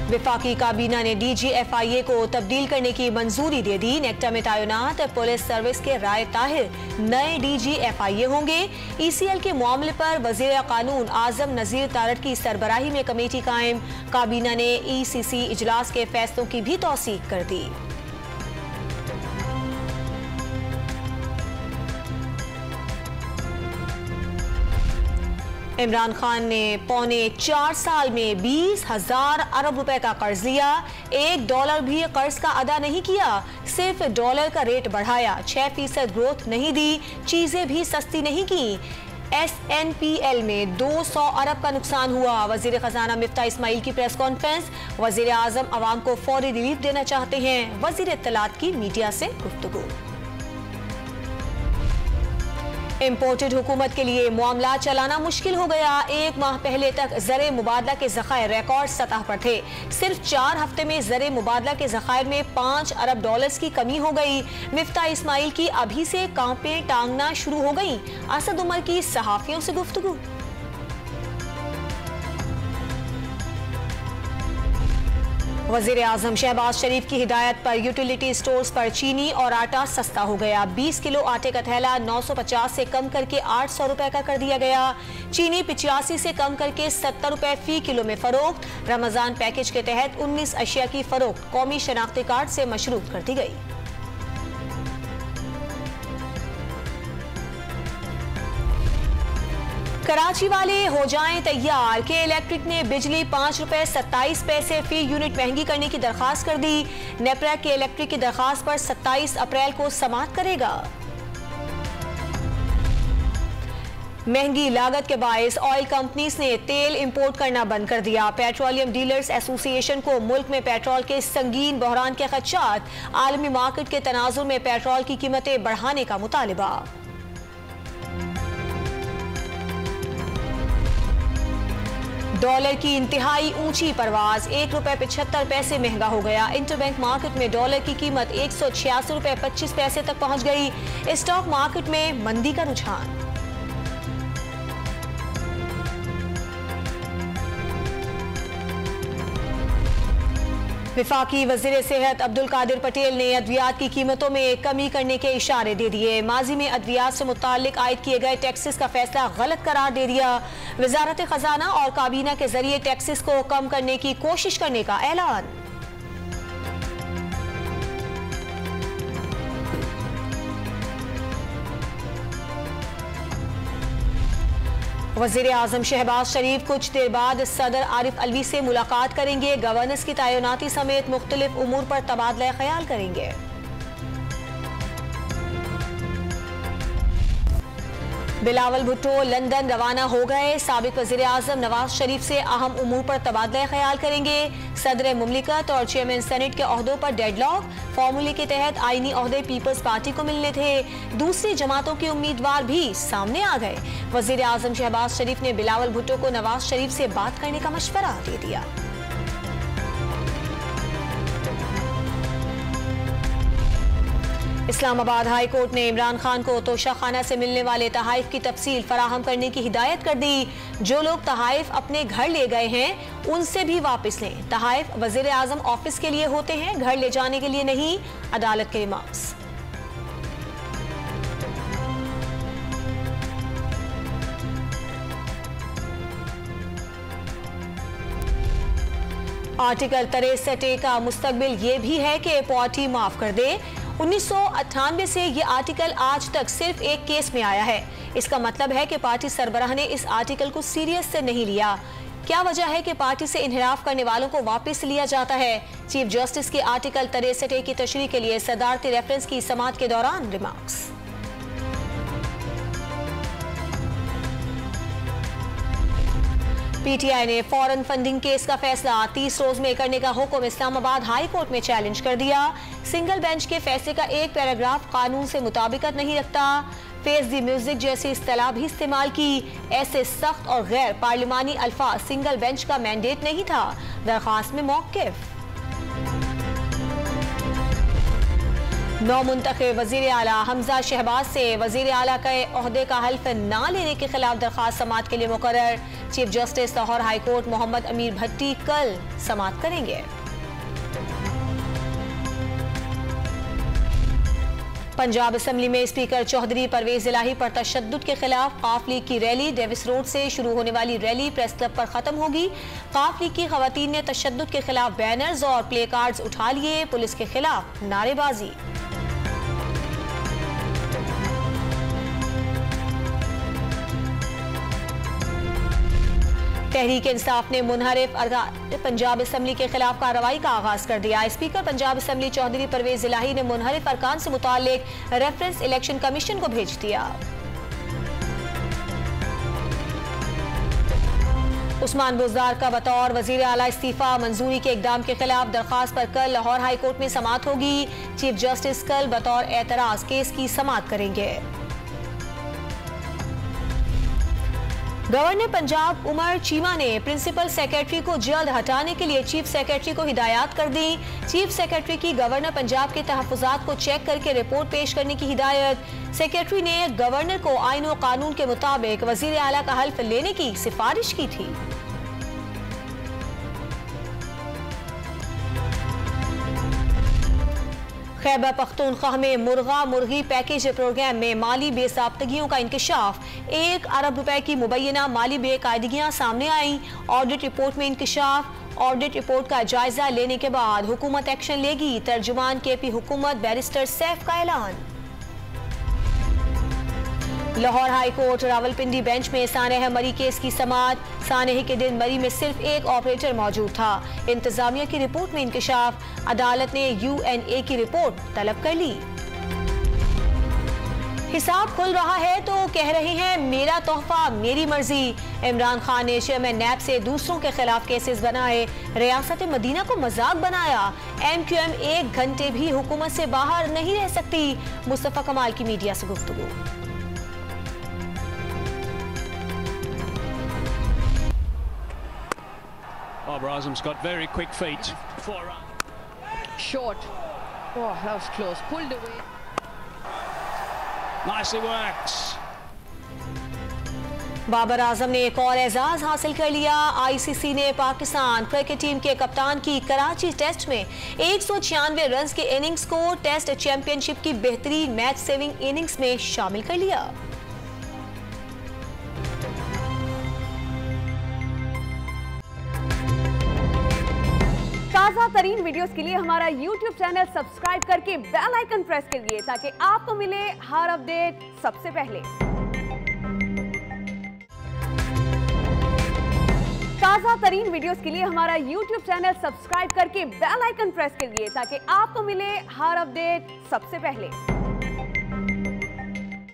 विफाकी काबीना ने DGFIA को तब्दील करने की मंजूरी दे दी। नेक्टा में तैनात पुलिस सर्विस के राय ताहिर नए DGFIA होंगे। ECL के मामले पर वजीर कानून आजम नजीर तारड़ की सरबराही में कमेटी कायम। काबीना ने ECC इजलास के फैसलों की भी तौसीक कर दी। इमरान खान ने पौने 4 साल में 20,000 अरब रुपए का कर्ज लिया। $1 भी कर्ज का अदा नहीं किया, सिर्फ डॉलर का रेट बढ़ाया। 6% ग्रोथ नहीं दी, चीजें भी सस्ती नहीं की। SNPL में 200 अरब का नुकसान हुआ। वजीर खजाना मिफ्ता इस्माइल की प्रेस कॉन्फ्रेंस। वजीर आजम अवाम को फौरी रिलीफ देना चाहते हैं। वजीर इत्तलात की मीडिया से गुफ्तगू। इम्पोर्टेड हुकूमत के लिए मामला चलाना मुश्किल हो गया। एक माह पहले तक ज़र मुबादला के ज़खायर रिकॉर्ड सतह पर थे। सिर्फ 4 हफ्ते में ज़र मुबादला के ज़खायर में $5 अरब की कमी हो गई। मिफ्ता इस्माइल की अभी से कांपे टांगना शुरू हो गई। असद उमर की सहाफियों से गुफ्तगू। वजीर आजम शहबाज शरीफ की हिदायत पर यूटिलिटी स्टोर्स पर चीनी और आटा सस्ता हो गया। 20 किलो आटे का थैला 950 से कम करके 800 रुपए का कर दिया गया। चीनी 85 से कम करके 70 रुपए फी किलो में फरोख्त। रमजान पैकेज के तहत 19 अशिया की फरोख्त कौमी शनाख्ती कार्ड से मशरूत कर दी गई। कराची वाले हो जाएं तैयार के इलेक्ट्रिक ने बिजली 5 रुपए 27 पैसे फी यूनिट महंगी करने की दरखास्त कर दी। नेपरेक के इलेक्ट्रिक की दरखास्त पर 27 अप्रैल को समाअत करेगा। महंगी लागत के बायस ऑयल कंपनीज ने तेल इंपोर्ट करना बंद कर दिया। पेट्रोलियम डीलर्स एसोसिएशन को मुल्क में पेट्रोल के संगीन बहरान के खदशात। आलमी मार्केट के तनाजुर में पेट्रोल की कीमतें बढ़ाने का मुतालिबा। डॉलर की इंतहाई ऊंची परवाज। 1 रुपए 75 पैसे महंगा हो गया। इंटरबैंक मार्केट में डॉलर की कीमत 186 रुपए 25 पैसे तक पहुंच गई। स्टॉक मार्केट में मंदी का रुझान। विफाकी वजीर सेहत अब्दुल कादिर पटेल ने अद्वियात की कीमतों में कमी करने के इशारे दे दिए। माजी में अद्वियात से मुताल्लिक आयद किए गए टैक्सेस का फैसला गलत करार दे दिया। वजारत खजाना और काबीना के जरिए टैक्सेस को कम करने की कोशिश करने का ऐलान। वजीर आजम शहबाज शरीफ कुछ देर बाद सदर आरिफ अलवी से मुलाकात करेंगे। गवर्नर्स की तैनाती समेत मुख्तलिफ उमूर पर तबादला ख्याल करेंगे। बिलावल भुट्टो लंदन रवाना हो गए। साबिक वजीर आजम नवाज शरीफ से अहम उमूर पर तबादला ख्याल करेंगे। सदर मुमलिकत और चेयरमैन सेनेट के ओहदों पर डेडलॉक। फॉर्मूले के तहत आईनी ओहदे पीपल्स पार्टी को मिलने थे। दूसरी जमातों के उम्मीदवार भी सामने आ गए। वजीर आजम शहबाज शरीफ ने बिलावल भुट्टो को नवाज शरीफ से बात करने का मशवरा दे दिया। इस्लामाबाद हाई कोर्ट ने इमरान खान को तोशाखाना से मिलने वाले तहाइफ की तफसील फराहम करने की हिदायत कर दी। जो लोग तहाइफ अपने घर ले गए हैं उनसे भी वापस लें। तहाइफ वजीर आजम ऑफिस के लिए होते हैं, घर ले जाने के लिए नहीं। अदालत के रिमार्क्स। आर्टिकल 63 का मुस्तकबिल ये भी है कि पार्टी माफ कर दे। 1998 से ये आर्टिकल आज तक सिर्फ एक केस में आया है। इसका मतलब है कि पार्टी सरबराह ने इस आर्टिकल को सीरियस से नहीं लिया। क्या वजह है कि पार्टी से इनहराफ करने वालों को वापस लिया जाता है? चीफ जस्टिस के आर्टिकल 63 की तशरीह के लिए सदारती रेफरेंस की समाअत के दौरान रिमार्क्स। पीटीआई ने फॉरेन फंडिंग केस का फैसला 30 रोज में करने का हुक्म इस्लामाबाद हाई कोर्ट में चैलेंज कर दिया। सिंगल बेंच के फैसले का एक पैराग्राफ कानून से मुताबिकत नहीं रखता। फेस दी म्यूजिक जैसी इस्तेलाह भी इस्तेमाल की। ऐसे सख्त और गैर पार्लिमानी अल्फाज सिंगल बेंच का मैंडेट नहीं था। दरखास्त में मौक़िफ़। नौ मुंतखब वजीर आला हमजा शहबाज से वजीर आला के ओहदे का हल्फ ना लेने के खिलाफ दरख्वास्त समाअत के लिए मुकर्रर। Chief justice Lahore high court Mohammad Amir Bhatti कल समाअत करेंगे। पंजाब असेंबली में स्पीकर चौधरी परवेज इलाही पर तशद्दुद के खिलाफ काफ लीग की रैली। डेविस रोड से शुरू होने वाली रैली प्रेस क्लब पर खत्म होगी। काफ लीग की खवातीन ने तशद्दुद के खिलाफ बैनर्स और प्ले कार्ड्स उठा लिए। पुलिस के खिलाफ नारेबाजी। तहरीक इंसाफ ने मुनहरिफ पंजाब असेंबली के खिलाफ कार्रवाई का आगाज कर दिया। स्पीकर पंजाब असेंबली चौधरी परवेज इलाही ने मुनहरिफ अरकान से मुताल्लिक रेफरेंस इलेक्शन कमीशन को भेज दिया। उस्मान बुज़दार का बतौर वजीर आला इस्तीफा मंजूरी के इकदाम के खिलाफ दरख्वास्त पर कल लाहौर हाई कोर्ट में समाअत होगी। चीफ जस्टिस कल बतौर एतराज केस की समाअत करेंगे। गवर्नर पंजाब उमर चीमा ने प्रिंसिपल सेक्रेटरी को जल्द हटाने के लिए चीफ सेक्रेटरी को हिदायत कर दी। चीफ सेक्रेटरी की गवर्नर पंजाब के तहफ़्फ़ुज़ात को चेक करके रिपोर्ट पेश करने की हिदायत। सेक्रेटरी ने गवर्नर को आईन व कानून के मुताबिक वज़ीर आला का हल्फ लेने की सिफारिश की थी। खैबर पख्तूनख्वा में मुर्गा मुर्गी पैकेज प्रोग्राम में माली बेसाख्तगियों का इंकशाफ। 1 अरब रुपए की मुबैना माली बेकायदगियां सामने आई। ऑडिट रिपोर्ट में इंकशाफ। ऑडिट रिपोर्ट का जायजा लेने के बाद हुकूमत एक्शन लेगी। तर्जुमान केपी हुकूमत बैरिस्टर सैफ का ऐलान। Lahore high court Rawalpindi bench में सानेह मरी केस की समाअत। सानेह के दिन मरी में सिर्फ एक ऑपरेटर मौजूद था। इंतजामिया की रिपोर्ट में इंकशाफ। अदालत ने UNA की रिपोर्ट तलब कर ली। हिसाब खुल रहा है तो कह रहे हैं मेरा तोहफा मेरी मर्जी। इमरान खान ने चेयरमैन नैब से दूसरों के खिलाफ केसेस बनाए। रियासत मदीना को मजाक बनाया। MQM 1 घंटे भी हुकूमत से बाहर नहीं रह सकती। मुस्तफा कमाल की मीडिया से गुफ्तगू। Barbara Azam's got very quick feet. Short. Oh, that was close. Pulled away. Nicely worked. Babar Azam ने एक और एजाज हासिल कर लिया। ICC ने पाकिस्तान क्रिकेट टीम के कप्तान की कराची टेस्ट में 196 रन के इनिंग्स को टेस्ट चैंपियनशिप की बेहतरीन मैच सेविंग इनिंग्स में शामिल कर लिया। ताज़ा तरीन वीडियोस के लिए हमारा YouTube चैनल सब्सक्राइब करके बेल आइकन प्रेस करिए ताकि आपको मिले हर अपडेट सबसे पहले। ताज़ा तरीन वीडियोस के लिए हमारा YouTube चैनल सब्सक्राइब करके बेल आइकन प्रेस करिए ताकि आपको मिले हर अपडेट सबसे पहले।